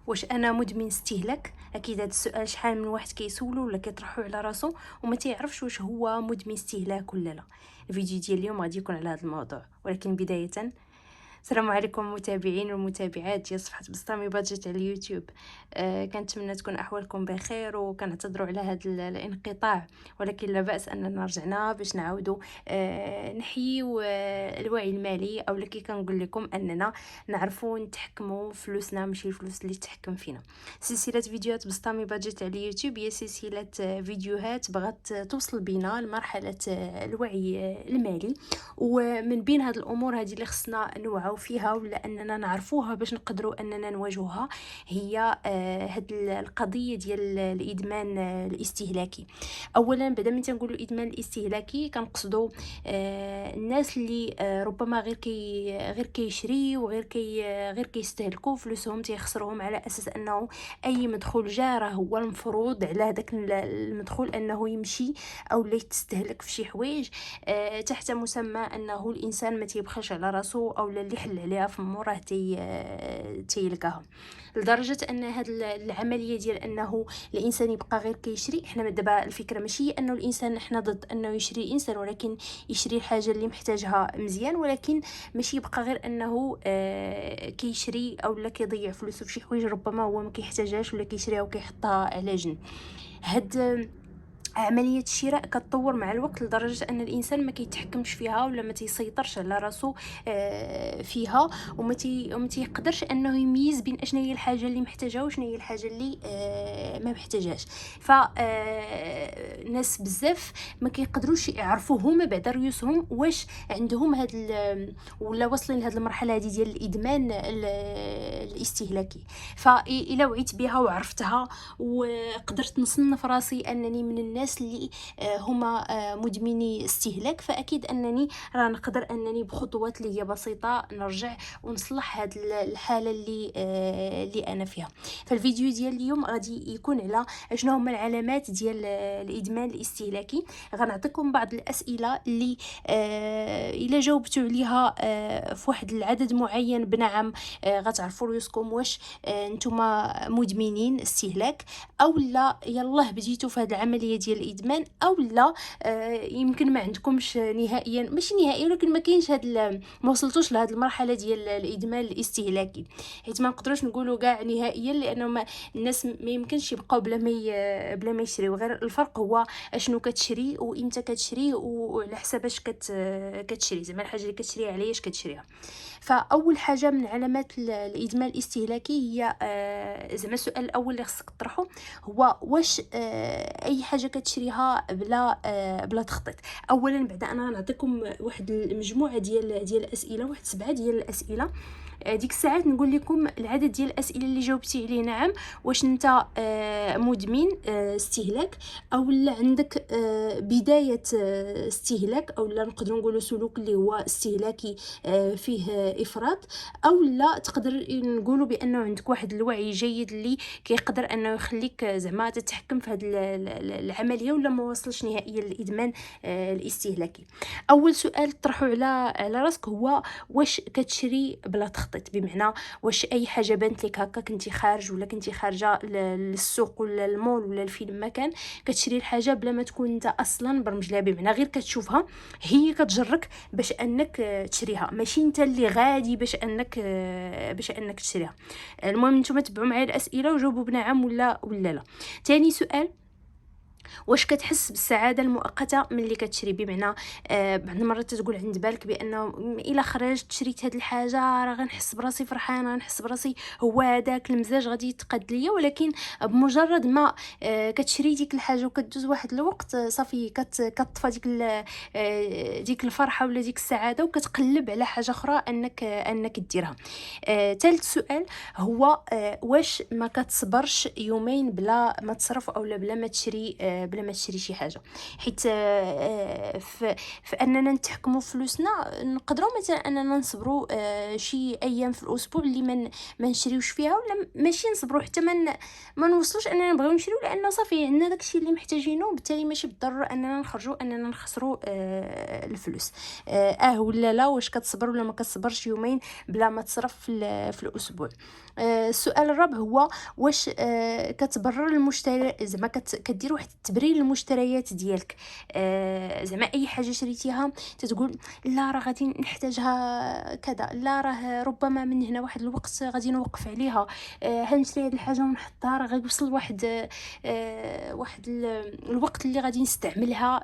واش انا مدمن استهلاك؟ اكيد هذا السؤال شحال من واحد كيسولو ولا كيطرحوه على راسو وما تيعرفش واش هو مدمن استهلاك ولا لا. الفيديو ديال اليوم غادي يكون على هذا الموضوع، ولكن بدايه السلام عليكم متابعين والمتابعات ديال صفحه بسطامي بادجت على اليوتيوب. كنتمنى تكون احوالكم بخير وكنعتذروا على هذا الانقطاع، ولكن لا باس اننا رجعنا باش نعاودوا نحيو الوعي المالي، اولا كي كنقول لكم اننا نعرفوا نتحكموا فلوسنا ماشي الفلوس اللي تحكم فينا. سلسله فيديوهات بسطامي بادجت على اليوتيوب هي سلسله فيديوهات بغات توصل بينا لمرحله الوعي المالي، ومن بين هاد الامور هذه اللي خصنا نوعوا فيها ولا اننا نعرفوها باش نقدروا اننا نواجهوها هي هاد القضيه ديال الادمان الاستهلاكي. اولا بعدا من تنقولوا الادمان الاستهلاكي كنقصدوا الناس اللي ربما غير كيشري غير كيستهلكوا فلوسهم تيخسروهم على اساس انه اي مدخول جا راه هو المفروض على هذاك المدخول انه يمشي او لا يتستهلك في شي حوايج تحت مسمى انه الانسان ما تيبخلش على راسو او اللي حل عليها في راه تيلقاها، لدرجه ان هاد العمليه ديال انه الانسان يبقى غير كيشري. حنا دابا الفكره ماشي انه الانسان حنا ضد انه يشري الانسان، ولكن يشري الحاجه اللي محتاجها مزيان، ولكن ماشي يبقى غير انه كيشري او لا كيضيع فلوسه في شي حوايج ربما هو ما كيحتاجهاش ولا كيشريها وكيحطها على جنب. هاد عمليه الشراء كتطور مع الوقت لدرجه ان الانسان ما كيتحكمش فيها ولا ما تيسيطرش على راسو فيها، وما تيقدرش انه يميز بين اشنا هي الحاجه اللي محتاجها وشنا هي الحاجه اللي ما محتاجهاش. ف ناس بزاف ما كيقدروش يعرفوا هما بعد ريوسهم واش عندهم هاد ولا واصلين لهاد المرحله هذه ديال الادمان الاستهلاكي. فإلا وعيت بها وعرفتها وقدرت نصنف راسي انني من الناس اللي هما مدمني استهلاك، فاكيد انني راه نقدر انني بخطوات اللي هي بسيطه نرجع ونصلح هذه الحاله اللي انا فيها. فالفيديو ديال اليوم غادي يكون على شنو هما العلامات ديال الادمان الاستهلاكي. غنعطيكم بعض الاسئله اللي الا جاوبتوا عليها في واحد العدد معين بنعم غتعرفوا ريوسكم واش نتوما مدمنين استهلاك او لا يلاه بديتوا في هذه العمليه ديال الادمان، او لا يمكن ما عندكمش نهائيا، ماشي نهائيا ولكن ما كاينش ما وصلتوش لهذه المرحله ديال الادمان الاستهلاكي. حيت ما نقدروش نقولوا كاع نهائيا لانه الناس ما يمكنش يبقاو بلا ما يشريو، غير الفرق هو اشنو كتشري وامتى كتشري وعلى حساب اش كتشري، زعما الحاجه اللي كتشريها علاش كتشريها. فاول حاجه من علامات الادمان الاستهلاكي هي زعما السؤال الاول اللي خصك تطرحه هو واش اي حاجه كتشريها بلا تخطيط. اولا بعدا انا نعطيكم واحد المجموعه ديال الاسئله، واحد 7 ديال الاسئله. ديك الساعات نقول لكم العدد ديال الاسئله اللي جاوبتي عليه نعم واش انت مدمن استهلاك او لا عندك بدايه استهلاك، او لا نقدروا نقولوا سلوك اللي هو استهلاكي فيه افراط، او لا تقدر نقولوا بانه عندك واحد الوعي جيد اللي كيقدر انه يخليك زعما تتحكم في هذه العمليه ولا ما وصلش نهائيا للادمان الاستهلاكي. اول سؤال تطرحوا على راسك هو واش كتشري بلا تخطيط؟ بمعنى واش اي حاجه بانت لك هكا كنتي خارج ولا كنتي خارجه للسوق ولا المول ولا الفيلم مكان كتشري الحاجه بلا ما تكون انت اصلا برمج لها، بمعنى غير كتشوفها هي كتجرك باش انك تشريها، ماشي انت اللي غادي باش انك تشريها. المهم نتوما تبعوا معايا الاسئله وجاوبوا بنعم ولا لا. ثاني سؤال، واش كتحس بالسعاده المؤقته ملي كتشري؟ بمعنى بعض المرات تقول عند بالك بانه الا خرجت شريت هذه الحاجه راه غنحس براسي فرحانه، غنحس براسي هو هذاك المزاج غادي يتقاد ليا، ولكن بمجرد ما كتشري ديك الحاجه وكتدوز واحد الوقت صافي كتطفى ديك الفرحه ولا ديك السعاده وكتقلب على حاجه اخرى انك ديرها. ثالث سؤال هو واش ما كتصبرش يومين بلا ما تصرف او بلا ما تشري بلا ما تشري شي حاجه. حيت في اننا نتحكموا في فلوسنا، نقدروا مثلا اننا نصبروا شي ايام في الاسبوع اللي ما نشريوش فيها، ولا ماشي نصبروا حتى ما نوصلوش اننا نبغيو نشريو، لانه صافي عندنا داكشي اللي محتاجينه، وبالتالي ماشي بالضروره اننا نخرجوا اننا نخسروا الفلوس. ولا لا، واش كتصبر ولا ما كتصبرش يومين بلا ما تصرف في الاسبوع؟ السؤال الرابع هو واش كتبرر المشتري، زعما كدير واحد التبرير للمشتريات ديالك. زعما اي حاجه شريتيها تتقول لا راه غادي نحتاجها كذا، لا راه ربما من هنا واحد الوقت غادي نوقف عليها، هنشري هذه الحاجه ونحطها، راه غيوصل واحد الوقت اللي غادي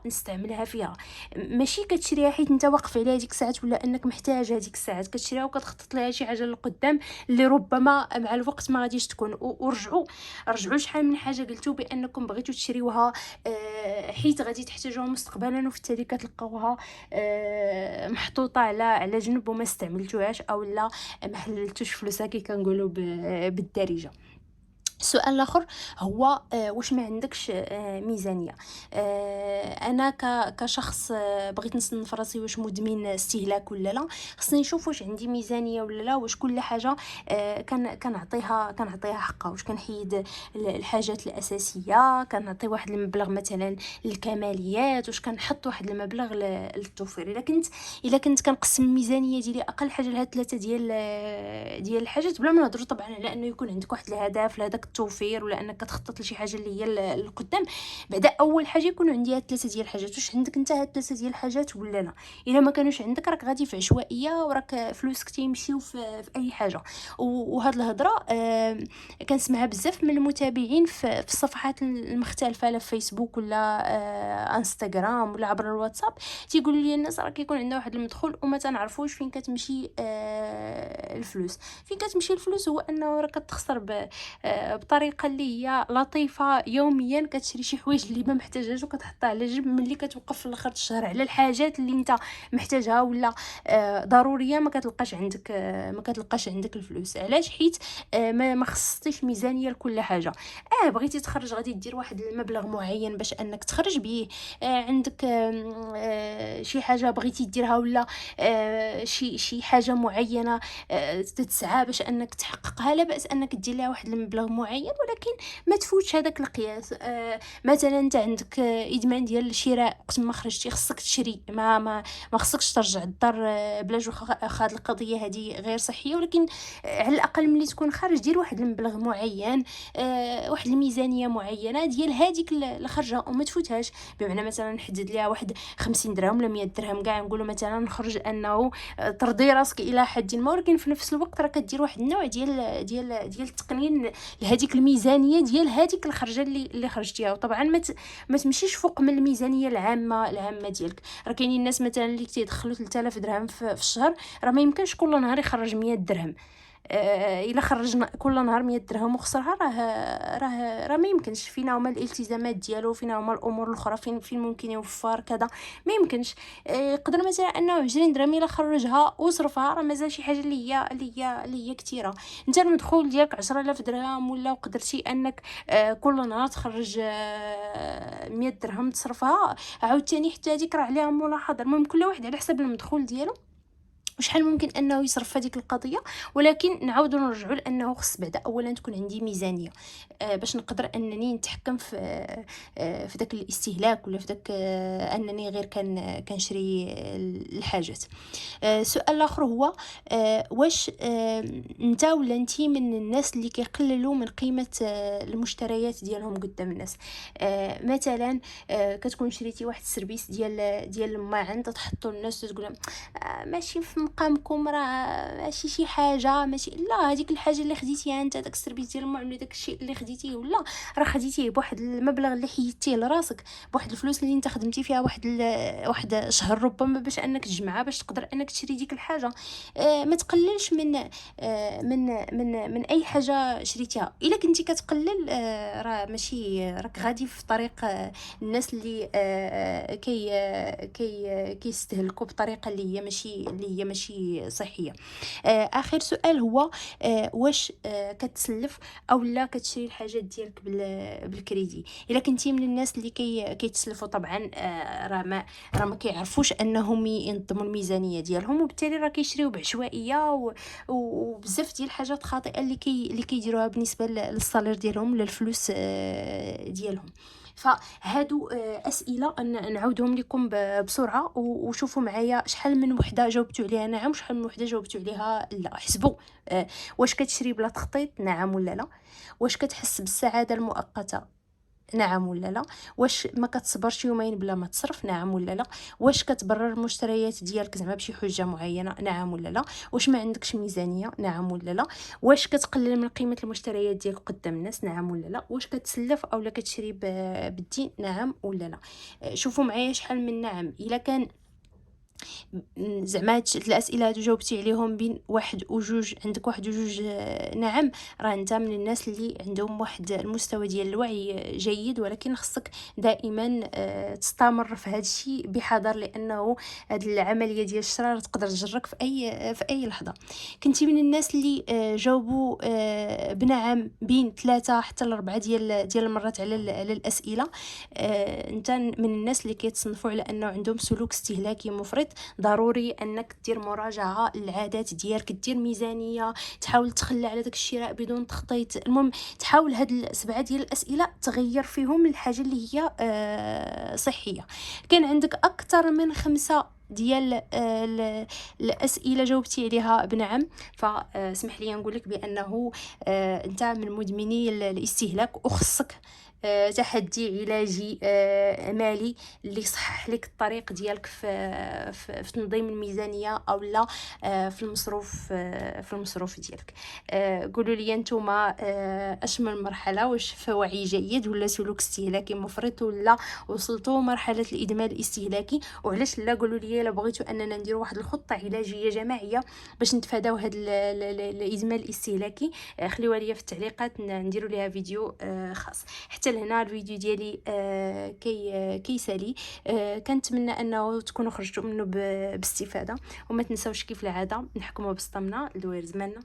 نستعملها فيها. ماشي كتشريها حيت انت واقف عليها هذيك الساعات، ولا انك محتاج هذيك الساعات، كتشريها وكتخطط لها شي حاجه للقدام اللي ربما مع الوقت ما غاديش تكون. ورجعوا شحال من حاجه قلتوا بانكم بغيتوا تشريوها حيت غادي تحتاجوها مستقبلا، وفي التالي كتلقاوها محطوطه على جنب وما استعملتوهاش، او لا ما حللتوش فلوسها كي كنقولوا بالدارجه. السؤال الاخر هو واش ما عندكش ميزانيه؟ انا كشخص بغيت نصنف راسي واش مدمن استهلاك ولا لا، خصني نشوف واش عندي ميزانيه ولا لا، واش كل حاجه كنعطيها حقها، واش كنحيد الحاجات الاساسيه، كنعطي واحد المبلغ مثلا للكماليات، واش كنحط واحد المبلغ للتوفير. الا كنت كنقسم الميزانيه ديالي اقل حاجه لهاد 3 ديال الحاجات، بلا ما نهضروا طبعا على انه يكون عندك واحد الهدف لهذاك التوفير، ولا انك كتخطط لشي حاجه اللي هي القدام. بعدا اول حاجه يكون عندي هاد 3 ديال الحاجات، واش عندك انت هاد 3 ديال الحاجات ولا لا؟ الا ما كانوش عندك راك غادي في عشوائيه، وراك فلوسك تيمشيو في اي حاجه. وهاد الهضره كنسمعها بزاف من المتابعين في الصفحات المختلفه، لا في فيسبوك ولا انستغرام ولا عبر الواتساب. تيقولوا لي الناس راه كيكون عندنا واحد المدخول وما تنعرفوش فين كتمشي الفلوس. فين كتمشي الفلوس هو انه راه كتخسر بطريقه اللي هي لطيفه يوميا، كتشري شي حوايج اللي ما محتاجهاش وكتحطها على جنب، ملي كتوقف في الاخر الشهر على الحاجات اللي انت محتاجها ولا ضروريه، ما كتلقاش عندك الفلوس. علاش؟ حيت ما خصصتيش ميزانيه لكل حاجه. بغيتي تخرج غادي دير واحد المبلغ معين باش انك تخرج به. عندك شي حاجه بغيتي ديرها، ولا شي حاجه معينه تتسعى باش انك تحققها، لا باس انك دير لها واحد المبلغ معين، ولكن ما تفوتش هذاك القياس. مثلا انت عندك ادمان ديال الشراء، وقت ما خرجتي خصك تشري، ما خصكش ترجع الدار بلاش. واخا هاد القضيه هذه غير صحيه، ولكن على الاقل ملي تكون خارج دير واحد المبلغ معين، واحد الميزانيه معينه ديال هذيك الخرجه وما تفوتهاش. بمعنى مثلا نحدد ليها واحد 50 درهم ولا 100 درهم كاع، نقولوا مثلا نخرج انه ترضي راسك الى حد ما، ولكن في نفس الوقت راه كدير واحد النوع ديال التقنين لهذيك الميزانيه ديال هذيك الخرجه اللي خرجتيها. وطبعا ما تمشيش فوق من الميزانيه العامه ديالك. راه كاينين الناس مثلا اللي كيدخلوا 3000 درهم في الشهر، راه ما يمكنش كل نهار يخرج 100 درهم. الا خرجنا كل نهار 100 درهم وخسرها، راه ما يمكنش. فينا هما الالتزامات ديالو، فينا هما الامور الاخرى، فين ممكن يوفر كذا، ما يمكنش. يقدر مثلا انه 20 درهم الا خرجها وصرفها، راه مازال شي حاجه اللي هي كثيره. انت المدخول ديالك 10000 درهم، ولا قدرتي انك كل نهار تخرج 100 درهم تصرفها، عاوتاني حتى هذيك راه عليها ملاحظه. المهم كل واحد على حسب المدخول ديالو وشحال ممكن انه يصرف هذيك القضيه. ولكن نعاودوا نرجعوا لانه خص بعدا اولا تكون عندي ميزانيه باش نقدر انني نتحكم في داك الاستهلاك، ولا في داك انني غير كنشري الحاجات. السؤال الاخر هو واش انت ولا انتي من الناس اللي كيقللوا من قيمه المشتريات ديالهم قدام الناس؟ مثلا كتكون شريتي واحد السيرفيس ديال الماعن، تحطوا الناس تقول ماشي في مقامكم، راه ماشي شي حاجه، ماشي لا، هذيك الحاجه اللي خديتيها انت، داك السيرفيس ديال المعامله، داك الشيء اللي خديتيه ولا راه خديتيه بواحد المبلغ اللي حيدتيه لراسك، بواحد الفلوس اللي انت خدمتي فيها واحد شهر ربما باش انك تجمعها باش تقدر انك تشري ديك الحاجه. ما تقللش من اي حاجه شريتيها. الا كنتي كتقلل راه ماشي راك غادي في طريق الناس اللي كيستهلكوا بطريقه اللي هي ماشي ماشي صحيه. اخر سؤال هو واش كتسلف او لا كتشري الحاجات ديالك بالكريدي. الا كنتي من الناس اللي كيتسلفوا طبعا راه ما كيعرفوش انهم ينظموا الميزانيه ديالهم، وبالتالي راه كيشريو بعشوائيه وبزاف ديال الحاجات خاطئه اللي كيديروها بالنسبه للصالير ديالهم ولا الفلوس ديالهم. فهادو اسئله نعاودهم لكم بسرعه، وشوفوا معايا شحال من وحده جاوبتوا عليها نعم وشحال من وحده جاوبتوا عليها لا. حسبوا واش كتشري بلا تخطيط، نعم ولا لا؟ واش كتحس بالسعاده المؤقته، نعم ولا لا؟ واش ما كتصبرش يومين بلا ما تصرف، نعم ولا لا؟ واش كتبرر المشتريات ديالك زعما بشي حجه معينه، نعم ولا لا؟ واش ما عندكش ميزانيه، نعم ولا لا؟ واش كتقلل من قيمه المشتريات ديالك قدام الناس، نعم ولا لا؟ واش كتسلف او لا كتشري بالدين، نعم ولا لا؟ شوفوا معايا شحال من نعم. الا كان زعما هاد الاسئله هادو جاوبتي عليهم بين واحد وجوج، عندك واحد وجوج نعم، راه انت من الناس اللي عندهم واحد المستوى ديال الوعي جيد، ولكن خصك دائما تستمر في هذا الشيء بحذر، لانه هاد العمليه ديال الشراء تقدر تجرك في اي لحظه. كنتي من الناس اللي جاوبوا بنعم بين 3 حتى ل 4 ديال المرات على الاسئله، انت من الناس اللي كيتصنفوا على انه عندهم سلوك استهلاكي مفرط. ضروري انك دير مراجعه للعادات ديالك، دير ميزانيه، تحاول تخلى على داك الشراء بدون تخطيط. المهم تحاول هاد 7 ديال الاسئله تغير فيهم الحاجه اللي هي صحيه. كان عندك اكثر من 5 ديال الاسئله جاوبتي عليها بنعم، فاسمح لي نقول لك بانه انت من مدمني الاستهلاك، وخصك تحدي علاجي مالي اللي يصحح لك الطريق ديالك في تنظيم الميزانيه او لا في المصروف ديالك. قولوا لي نتوما اش من مرحله، واش في وعي جيد ولا سلوك استهلاكي مفرط، ولا وصلتوا مرحله الادمان الاستهلاكي، وعلاش لا؟ قولوا لي الا بغيتوا اننا نديروا واحد الخطه علاجيه جماعيه باش نتفاداو هذا الادمان الاستهلاكي، خليوها لي في التعليقات نديروا ليها فيديو خاص. حتى لهنا الفيديو ديالي كيسالي. كنتمنى انه تكونوا خرجتوا منه باستفاده، وما تنساوش كيف العاده نحكموا بسطمنا لدوير زماننا.